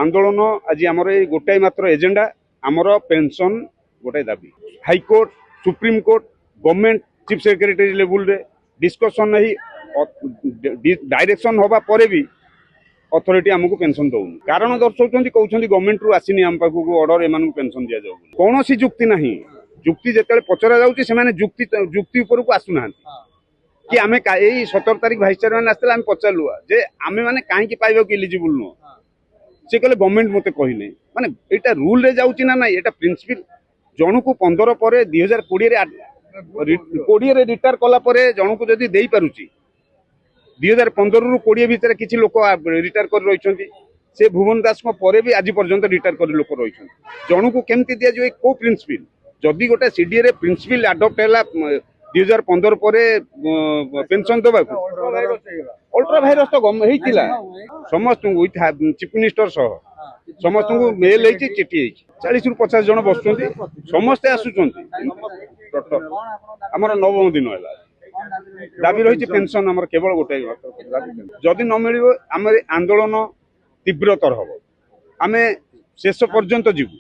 आंदोलन आज आमर ये गोटाए मात्र एजेंडा आमर पेंशन गोटाए दाबी high court supreme court government chief secretary level रे डिस्कशन नहीं डायरेक्शन होगा पर भी अथॉरिटी आमको पेंशन दौन कारण दर्शाऊँ कहते गवर्नमेंट रु आसनी आम पाखक ऑर्डर एम पेंशन दि जाऊ कौन जुक्ति ना जुक्ति जिते पचरा जाने जुक्ति जुक्ति उपरको आसुना कि आम 17 तारीख भाइस चेयरमैन आसते आम पचारू जे आम मैंने कहीं पाइबा इलिजिबल नुह सी कहले गवर्नमेंट मत कहने माने यहाँ रूल रे जाऊँ ना ना यहाँ प्रिंसिपल जन को 15 पर 2020 रिटायर कलापर जन को जदि दे पारुची 2015 रु 20 भितर किसी लोक रिटायर कर रही से भुवन दास पर भी आज पर्यंत रिटायर कर लोक रही जन को केमती दि जाए को प्रिंसिपल जदि गोटे सीडीए रे प्रिंसिपल आडप्ट है 2015 पर पेंशन दबा अल्ट्रा भाइरस तो होता समस्त चीफ मिनिस्टर सह समस्त मेल हो चिठी 40 रु 50 जन बस समस्ते आसुँच आमर 9म दिन है दाबी रही पेंशन आमर केवल गोटे जदि न मिल आम आंदोलन तीव्रतर हम आम शेष पर्यंत जीवु।